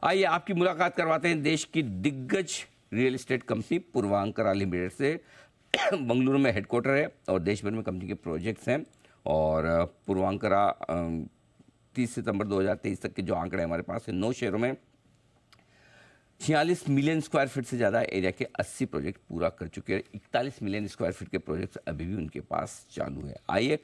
आइए आपकी मुलाकात करवाते हैं देश की दिग्गज real estate company Puravankara limited से। बंगलुरु में हेडक्वार्टर है और देश भर में कंपनी के प्रोजेक्ट्स हैं। और पूर्वांकरा 30 सितंबर 2023 तक के जो आंकड़े हमारे पास है, 9 शहरों में 46 मिलियन स्क्वायर फीट से ज़्यादा एरिया के 80 प्रोजेक्ट पूरा कर चुके हैं। 41 मिलियन स्क्वायर फीट के प्रोजेक्ट्स अभी भी उनके पास चालू है। आइए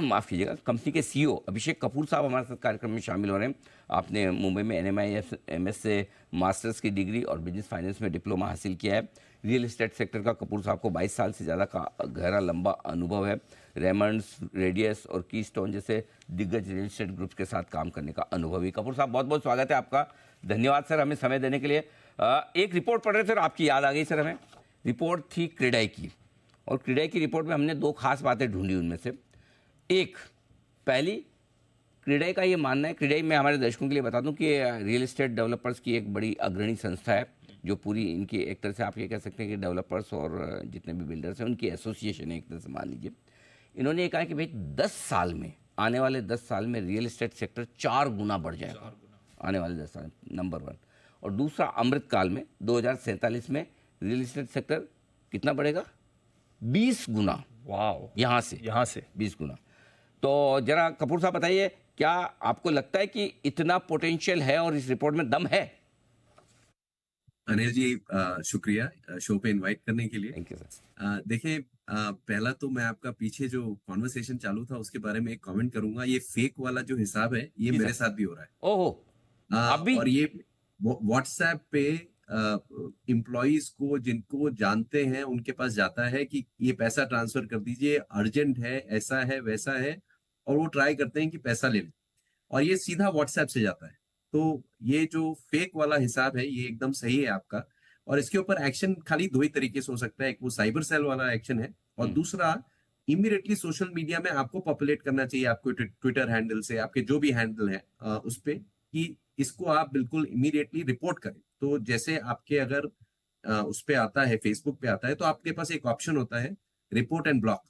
माफ़ कीजिएगा, कंपनी के सीईओ अभिषेक कपूर साहब हमारे साथ कार्यक्रम में शामिल हो रहे हैं। आपने मुंबई में NMIMS से मास्टर्स की डिग्री और बिजनेस फाइनेंस में डिप्लोमा हासिल किया है। रियल एस्टेट सेक्टर का कपूर साहब को 22 साल से ज़्यादा का गहरा लंबा अनुभव है। रेमंड्स, रेडियस और कीस्टोन जैसे दिग्गज रियल एस्टेट ग्रुप्स के साथ काम करने का अनुभव है। कपूर साहब, बहुत बहुत स्वागत है आपका। धन्यवाद सर हमें समय देने के लिए। एक रिपोर्ट पढ़ रहे थे और आपकी याद आ गई सर हमें। रिपोर्ट थी क्रेडाई की, और क्रेडाई की रिपोर्ट में हमने 2 खास बातें ढूंढी। उनमें से एक, पहली, क्रेडाई का ये मानना है, क्रेडाई मैं हमारे दर्शकों के लिए बता दूं कि रियल एस्टेट डेवलपर्स की एक बड़ी अग्रणी संस्था है, जो पूरी इनकी एक तरह से आप ये कह सकते हैं कि डेवलपर्स और जितने भी बिल्डर्स हैं उनकी एसोसिएशन है एक तरह से, मान लीजिए। इन्होंने ये कहा कि भाई 10 साल में, आने वाले 10 साल में रियल एस्टेट सेक्टर 4 गुना बढ़ जाएगा आने वाले 10 साल, नंबर 1। और दूसरा, अमृत काल में 2047 में रियल एस्टेट सेक्टर कितना बढ़ेगा? 20 गुना। वाह, यहाँ से 20 गुना। तो जरा कपूर साहब बताइए, क्या आपको लगता है कि इतना पोटेंशियल है और इस रिपोर्ट में दम है? अनिल जी, शुक्रिया शो पे इनवाइट करने के लिए। Thank you sir. देखिए, पहला तो मैं आपका पीछे जो कॉन्वर्सेशन चालू था उसके बारे में एक कमेंट करूंगा। ये फेक वाला जो हिसाब है ये मेरे साथ भी हो रहा है। ओहो, अभी? और ये व्हाट्सएप पे एम्प्लॉइज को, जिनको जानते हैं, उनके पास जाता है कि ये पैसा ट्रांसफर कर दीजिए, अर्जेंट है, ऐसा है, वैसा है, और वो ट्राई करते हैं कि पैसा ले लें, और ये सीधा व्हाट्सएप से जाता है। तो ये जो फेक वाला हिसाब है ये एकदम सही है आपका। और इसके ऊपर एक्शन खाली 2 ही तरीके से हो सकता है। एक वो साइबर सेल वाला एक्शन है, और दूसरा इमीडिएटली सोशल मीडिया में आपको पॉपुलेट करना चाहिए, आपको ट्विटर हैंडल से, आपके जो भी हैंडल है उस पे, कि इसको आप बिल्कुल इमीडिएटली रिपोर्ट करें। तो जैसे आपके अगर उस पे आता है, फेसबुक पे आता है, तो आपके पास एक ऑप्शन होता है रिपोर्ट एंड ब्लॉक।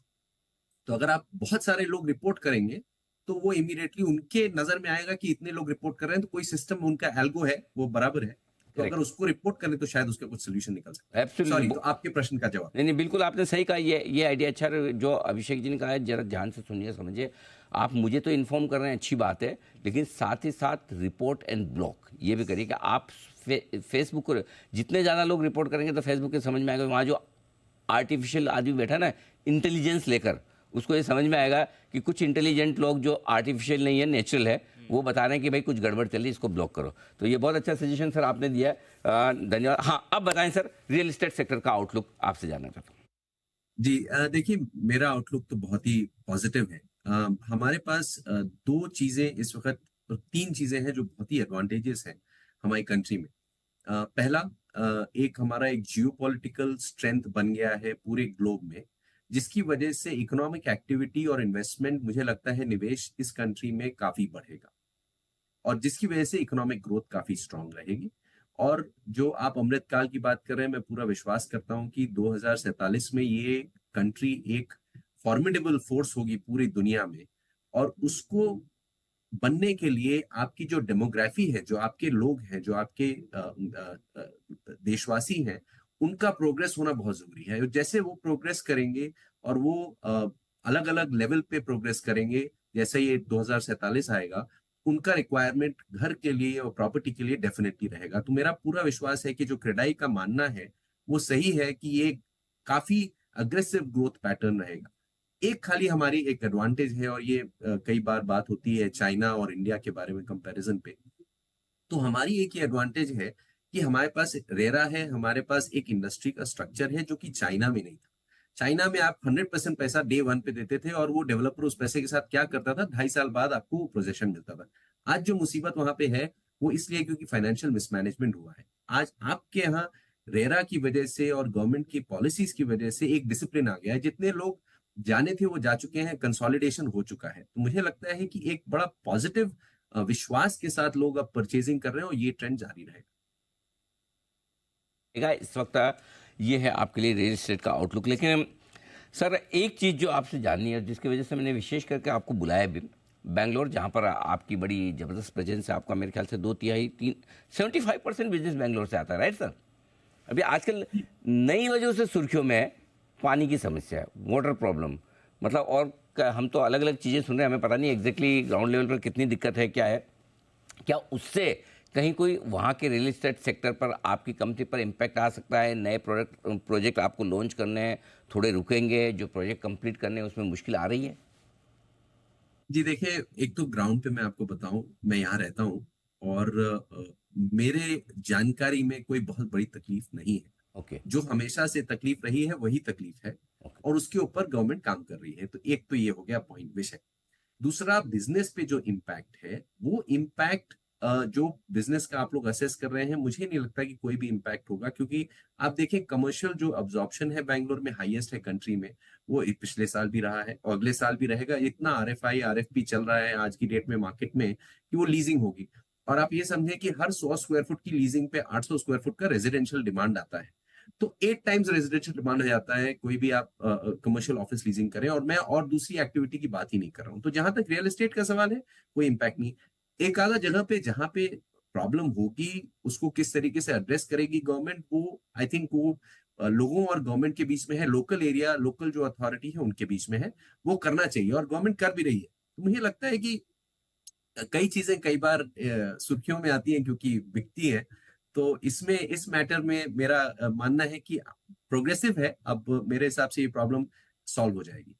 तो अगर आप बहुत सारे लोग रिपोर्ट करेंगे तो वो इमीडिएटली उनके नजर में आएगा कि इतने लोग रिपोर्ट कर रहे हैं, तो कोई सिस्टम, उनका एल्गो है वो बराबर है, तो अगर उसको रिपोर्ट करें तो शायद उसका कुछ सोल्यूशन निकल सकता है। सॉरी, तो आपके प्रश्न का जवाब। नहीं, बिल्कुल आपने सही कहा। ये आइडिया अच्छा जो अभिषेक जी ने कहा है, जरा ध्यान से सुनिए, समझिए। आप मुझे तो इन्फॉर्म कर रहे हैं, अच्छी बात है, लेकिन साथ ही साथ रिपोर्ट एंड ब्लॉक ये भी करिए कि आप फेसबुक को जितने ज़्यादा लोग रिपोर्ट करेंगे तो फेसबुक के समझ में आएगा, वहाँ जो आर्टिफिशियल आदमी बैठा ना इंटेलिजेंस लेकर, उसको ये समझ में आएगा कि कुछ इंटेलिजेंट लोग जो आर्टिफिशियल नहीं है, नेचुरल है, वो बता रहे हैं कि भाई कुछ गड़बड़ चल रही है, इसको ब्लॉक करो। तो ये बहुत अच्छा सजेशन सर आपने दिया है, धन्यवाद। हाँ, अब बताएं सर, रियल एस्टेट सेक्टर का आउटलुक आपसे जानना चाहता हूँ। जी, देखिए, मेरा आउटलुक तो बहुत ही पॉजिटिव है। हमारे पास 2 चीजें इस वक्त, 3 चीजें हैं जो बहुत ही एडवांटेजेस हैं हमारी कंट्री में। पहला, एक हमारा एक जियोपॉलिटिकल स्ट्रेंथ बन गया है पूरे ग्लोब में, जिसकी वजह से इकोनॉमिक एक्टिविटी और इन्वेस्टमेंट, मुझे लगता है निवेश इस कंट्री में काफी बढ़ेगा, और जिसकी वजह से इकोनॉमिक ग्रोथ काफी स्ट्रांग रहेगी। और जो आप अमृतकाल की बात कर रहे हैं, मैं पूरा विश्वास करता हूं कि 2047 में ये कंट्री एक फॉर्मिडेबल फोर्स होगी पूरी दुनिया में, और उसको बनने के लिए आपकी जो डेमोग्राफी है, जो आपके लोग हैं, जो आपके देशवासी हैं, उनका प्रोग्रेस होना बहुत जरूरी है। जैसे वो प्रोग्रेस करेंगे और वो अलग अलग लेवल पे प्रोग्रेस करेंगे, जैसे ये 2047 आएगा, उनका रिक्वायरमेंट घर के लिए और प्रॉपर्टी के लिए डेफिनेटली रहेगा। तो मेरा पूरा विश्वास है कि जो क्रेडाई का मानना है वो सही है कि ये काफी अग्रेसिव ग्रोथ पैटर्न रहेगा। एक खाली हमारी एक एडवांटेज है, और ये कई बार बात होती है चाइना और इंडिया के बारे में कंपैरिजन पे, तो हमारी एक ही एडवांटेज है कि हमारे पास रेरा है, हमारे पास एक इंडस्ट्री का स्ट्रक्चर है जो कि चाइना में नहीं था। चाइना में आप 100% पैसा डे 1 पे देते थे, और वो डेवलपर उस पैसे के साथ क्या करता था, 2.5 साल बाद आपको पोजेशन मिलता था। आज जो मुसीबत वहां पे है वो इसलिए क्योंकि फाइनेंशियल मिसमैनेजमेंट हुआ है। आज आपके यहाँ रेरा की वजह से और गवर्नमेंट की पॉलिसीज की वजह से एक डिसिप्लिन आ गया है। जितने लोग जाने थे वो जा चुके हैं, कंसोलिडेशन हो चुका है। तो मुझे लगता है कि एक बड़ा पॉजिटिव विश्वास के साथ लोग अब परचेजिंग कर रहे हैं, और ये ट्रेंड जारी रहेगा। इस वक्त ये है आपके लिए रियल एस्टेट का आउटलुक। लेकिन सर, एक चीज़ जो आपसे जाननी है, जिसकी वजह से मैंने विशेष करके आपको बुलाया भी, बैंगलोर, जहाँ पर आपकी बड़ी ज़बरदस्त प्रेजेंस है, आपका मेरे ख्याल से 75% बिजनेस बैंगलोर से आता है, राइट सर? अभी आजकल नई वजह से सुर्खियों में है पानी की समस्या है, वाटर प्रॉब्लम, मतलब और हम तो अलग अलग चीज़ें सुन रहे हैं, हमें पता नहीं एग्जैक्टली ग्राउंड लेवल पर कितनी दिक्कत है, क्या है, क्या उससे कहीं कोई वहाँ के रियल एस्टेट सेक्टर पर आपकी कंपनी पर इम्पैक्ट आ सकता है? नए प्रोजेक्ट आपको लॉन्च करने हैं, थोड़े रुकेंगे, जो प्रोजेक्ट कंप्लीट करने हैं उसमें मुश्किल आ रही है? जी देखिए, एक तो ग्राउंड पे मैं आपको बताऊं, मैं यहाँ रहता हूँ और मेरे जानकारी में कोई बहुत बड़ी तकलीफ नहीं है। ओके। जो हमेशा से तकलीफ रही है वही तकलीफ है, ओके। और उसके ऊपर गवर्नमेंट काम कर रही है। तो एक तो ये हो गया पॉइंट, विषय। दूसरा, बिजनेस पे जो इम्पैक्ट है, वो इम्पैक्ट जो बिजनेस का आप लोग असेस कर रहे हैं, मुझे नहीं लगता कि कोई भी इम्पैक्ट होगा, क्योंकि आप देखें कमर्शियल जो अब्जॉर्प्शन है बैंगलोर में हाईएस्ट है कंट्री में। वो पिछले साल भी रहा है और अगले साल भी रहेगा। इतना आरएफआई आरएफपी चल रहा है आज की डेट में मार्केट में कि वो लीजिंग होगी। और आप ये समझें कि हर 100 स्क्वायर फुट की लीजिंग पे 800 स्क्वायर फुट का रेजिडेंशियल डिमांड आता है। तो 8 टाइम्स रेजिडेंशियल डिमांड हो जाता है कोई भी आप कमर्शियल ऑफिस लीजिंग करें। और मैं और दूसरी एक्टिविटी की बात ही नहीं कर रहा हूँ। तो जहां तक रियल एस्टेट का सवाल है, कोई इम्पैक्ट नहीं। एक आधा जगह पे जहां पे प्रॉब्लम होगी, उसको किस तरीके से एड्रेस करेगी गवर्नमेंट, वो आई थिंक वो लोगों और गवर्नमेंट के बीच में है, लोकल एरिया, लोकल जो अथॉरिटी है उनके बीच में है। वो करना चाहिए और गवर्नमेंट कर भी रही है। तो मुझे लगता है कि कई चीजें कई बार सुर्खियों में आती हैं क्योंकि बिकती हैं। तो इसमें इस मैटर में मेरा मानना है कि प्रोग्रेसिव है। अब मेरे हिसाब से ये प्रॉब्लम सॉल्व हो जाएगी।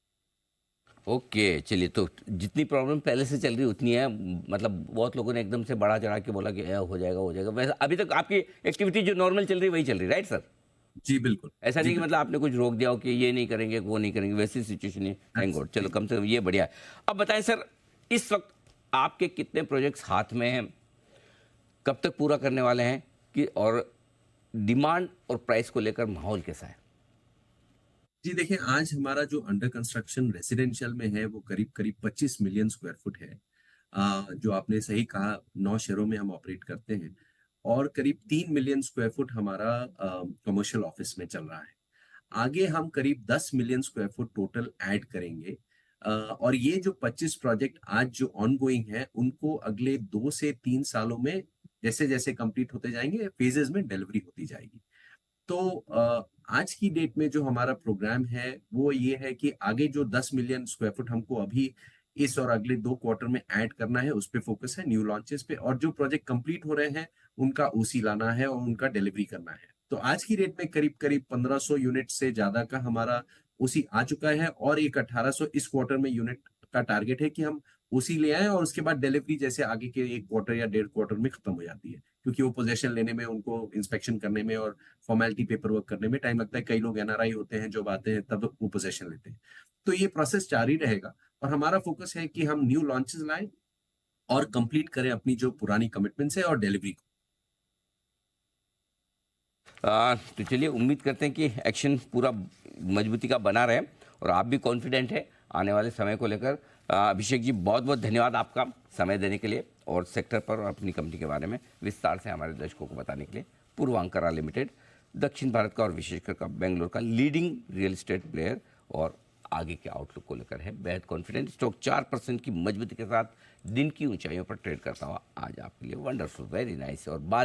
ओके, चलिए, तो जितनी प्रॉब्लम पहले से चल रही उतनी है, मतलब बहुत लोगों ने एकदम से बढ़ा चढ़ा के बोला कि हो जाएगा हो जाएगा, वैसे अभी तक आपकी एक्टिविटी जो नॉर्मल चल रही है वही चल रही है, राइट सर? जी बिल्कुल। ऐसा जी नहीं कि बिल्कुल। मतलब आपने कुछ रोक दिया हो कि ये नहीं करेंगे वो नहीं करेंगे, वैसी सिचुएशन नहीं, थैंक गॉड, चलो जी। कम से कम ये बढ़िया है। अब बताएं सर, इस वक्त आपके कितने प्रोजेक्ट्स हाथ में हैं, कब तक पूरा करने वाले हैं, कि और डिमांड और प्राइस को लेकर माहौल कैसा है? जी देखिए, आज हमारा जो अंडर कंस्ट्रक्शन रेसिडेंशियल में है वो करीब करीब 25 मिलियन स्क्वायर फुट है। जो आपने सही कहा, 9 शहरों में हम ऑपरेट करते हैं। और करीब 3 मिलियन स्क्वायर फुट हमारा कमर्शियल ऑफिस में चल रहा है। आगे हम करीब 10 million square foot total add करेंगे। और ये जो 25 प्रोजेक्ट आज जो ऑनगोइंग है, उनको अगले 2 से 3 सालों में जैसे जैसे कंप्लीट होते जाएंगे, फेजेस में डिलीवरी होती जाएगी। तो आज की डेट में जो हमारा प्रोग्राम है वो ये है कि आगे जो 10 मिलियन स्क्वायर फुट हमको अभी इस और अगले 2 क्वार्टर में ऐड करना है, उस पे फोकस है, न्यू लॉन्चेस पे। और जो प्रोजेक्ट कंप्लीट हो रहे हैं उनका ओसी लाना है और उनका डिलीवरी करना है। तो आज की डेट में करीब करीब 1500 यूनिट से ज्यादा का हमारा ओसी आ चुका है, और एक 1800 इस क्वार्टर में यूनिट का टारगेट है कि हम ओसी ले आए। और उसके बाद डिलीवरी जैसे आगे के 1 क्वार्टर या 1.5 क्वार्टर में खत्म हो जाती है, क्योंकि वो पोजेशन लेने में, उनको इंस्पेक्शन करने में और फॉर्मेलिटी पेपर वर्क करने में टाइम लगता है। कई लोग एनआरआई होते हैं, जब आते हैं तब वो पोजेशन लेते हैं। तो ये प्रोसेस जारी रहेगा। और हमारा फोकस है कि हम न्यू लॉन्चेस लाएं और कंप्लीट करें अपनी जो पुरानी कमिटमेंट्स है और डिलीवरी को। तो चलिए, उम्मीद करते हैं कि एक्शन पूरा मजबूती का बना रहे, और आप भी कॉन्फिडेंट है आने वाले समय को लेकर। अभिषेक जी, बहुत बहुत धन्यवाद आपका समय देने के लिए और सेक्टर पर और अपनी कंपनी के बारे में विस्तार से हमारे दर्शकों को बताने के लिए। पूर्वांकरा लिमिटेड दक्षिण भारत का और विशेषकर का बेंगलोर का लीडिंग रियल एस्टेट प्लेयर, और आगे के आउटलुक को लेकर है बेहद कॉन्फिडेंट। स्टॉक 4% की मजबूती के साथ दिन की ऊंचाइयों पर ट्रेड करता हुआ आज आपके लिए वंडरफुल, वेरी नाइस। और बाजार